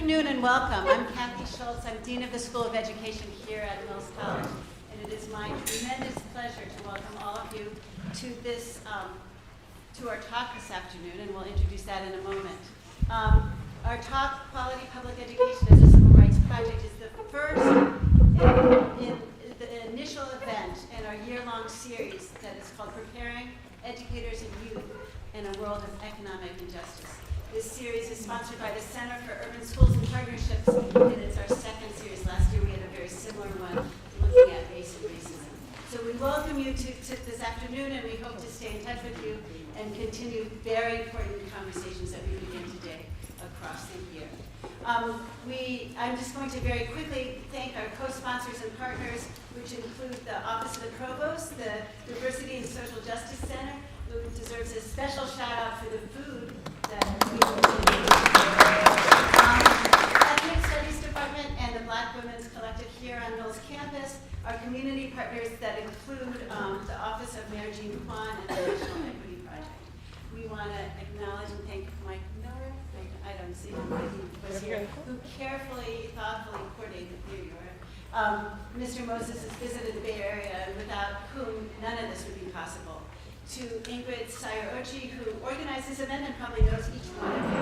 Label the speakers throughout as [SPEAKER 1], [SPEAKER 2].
[SPEAKER 1] afternoon and welcome. I'm Kathy Schultz. I'm Dean of the School of Education here at Mills College, and it is my tremendous pleasure to welcome all of you to this, to our talk this afternoon, and we'll introduce that in a moment. Our talk, Quality Public Education as a Civil Rights Project, is the first in the initial event in our year-long series that is called Preparing Educators and Youth in a World of Economic Injustice. This series is sponsored by the Center for Urban Schools and Partnerships, and it's our second series. Last year we had a very similar one looking at race and racism. So we welcome you to this afternoon, and we hope to stay in touch with you and continue very important conversations that we begin today across the year. I'm just going to very quickly thank our co-sponsors and partners, which include the Office of the Provost, the Diversity and Social Justice Center, who deserves a special shout out for the food that we Ethnic Studies Department and the Black Women's Collective here on Mills campus, our community partners that include the Office of Mayor Jean Kwan and the National Equity Project. We want to acknowledge and thank Mike Miller, I don't see him, but he was here, who carefully, thoughtfully coordinated the year. Mr. Moses has visited the Bay Area, and without whom none of this would be possible. To Ingrid Sayer-Ochi, who organized this event and probably knows each one of you,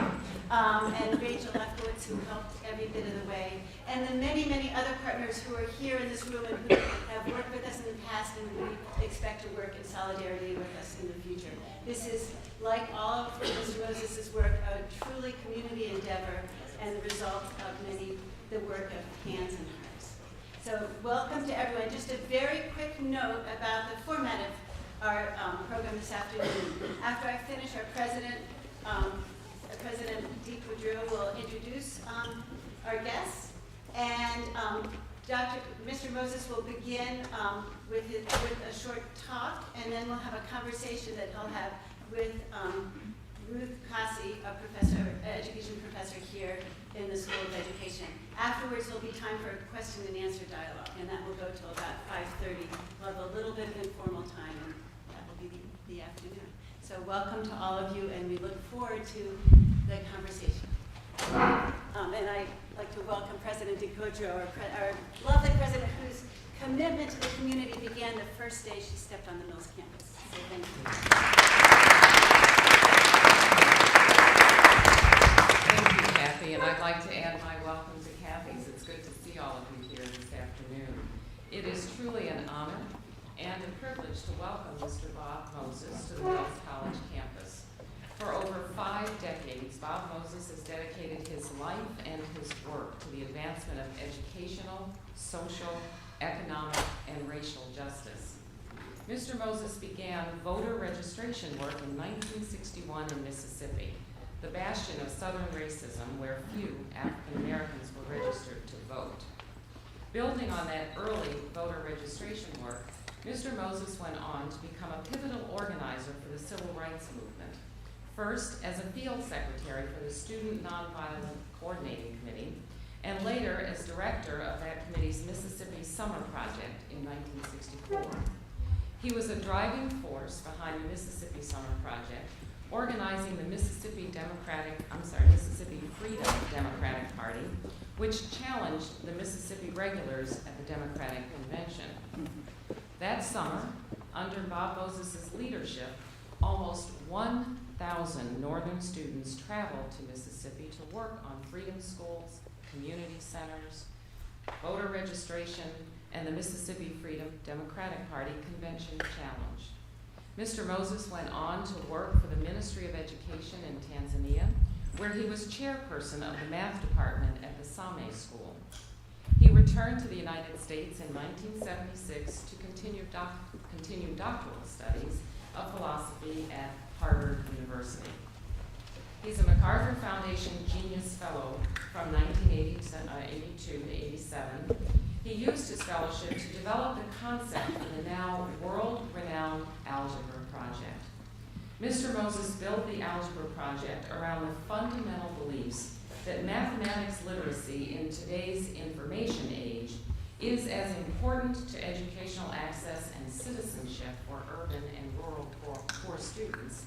[SPEAKER 1] and Rachel Lefkowitz, who helped every bit of the way, and the many, many other partners who are here in this room and who have worked with us in the past and we expect to work in solidarity with us in the future. This is, like all of Mr. Moses' work, a truly community endeavor and the result of the work of hands and hearts. So welcome to everyone. Just a very quick note about the format of our program this afternoon. After I finish, our President Dee Quadreau will introduce our guests, and Mr. Moses will begin with a short talk, and then we'll have a conversation that he'll have with Ruth Cossey, a education professor here in the School of Education. Afterwards, there'll be time for a question and answer dialogue, and that will go till about 5:30. We'll have a little bit of informal time, and that will be the afternoon. So welcome to all of you, and we look forward to the conversation. And I'd like to welcome President Dee Quadreau, our lovely president, whose commitment to the community began the first day she stepped on the Mills campus. So thank you.
[SPEAKER 2] Thank you, Kathy, and I'd like to add my welcome to Kathy's. It's good to see all of you here this afternoon. It is truly an honor and a privilege to welcome Mr. Bob Moses to the Mills College campus. For over 5 decades, Bob Moses has dedicated his life and his work to the advancement of educational, social, economic, and racial justice. Mr. Moses began voter registration work in 1961 in Mississippi, the bastion of Southern racism where few African Americans were registered to vote. Building on that early voter registration work, Mr. Moses went on to become a pivotal organizer for the Civil Rights Movement, first as a field secretary for the Student Nonviolent Coordinating Committee, and later as director of that committee's Mississippi Summer Project in 1964. He was a driving force behind the Mississippi Summer Project, organizing the Mississippi Freedom Democratic Party, which challenged the Mississippi regulars at the Democratic Convention. That summer, under Bob Moses' leadership, almost 1,000 Northern students traveled to Mississippi to work on freedom schools, community centers, voter registration, and the Mississippi Freedom Democratic Party Convention Challenge. Mr. Moses went on to work for the Ministry of Education in Tanzania, where he was chairperson of the math department at the Same School. He returned to the United States in 1976 to continue doctoral studies of philosophy at Harvard University. He's a MacArthur Foundation Genius Fellow from 1982 to 87. He used his fellowship to develop the concept for the now world-renowned Algebra Project. Mr. Moses built the Algebra Project around the fundamental beliefs that mathematics literacy in today's information age is as important to educational access and citizenship for urban and rural poor students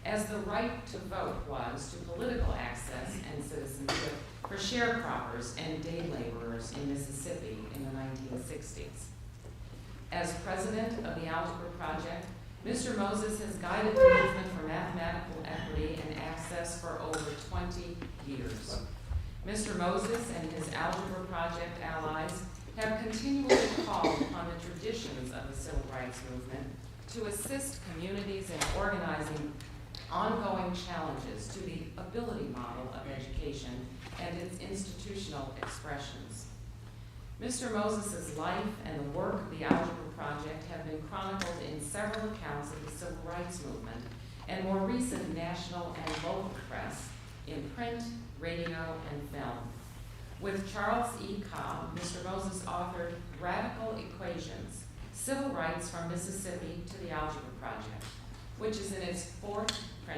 [SPEAKER 2] as the right to vote was to political access and citizenship for sharecroppers and day laborers in Mississippi in the 1960s. As president of the Algebra Project, Mr. Moses has guided the movement for mathematical equity and access for over 20 years. Mr. Moses and his Algebra Project allies have continually called upon the traditions of the civil rights movement to assist communities in organizing ongoing challenges to the ability model of education and its institutional expressions. Mr. Moses' life and the work of the Algebra Project have been chronicled in several accounts of the civil rights movement and more recent national and local press in print, radio, and film. With Charles E. Cobb, Mr. Moses authored Radical Equations, Civil Rights from Mississippi to the Algebra Project, which is in its 4th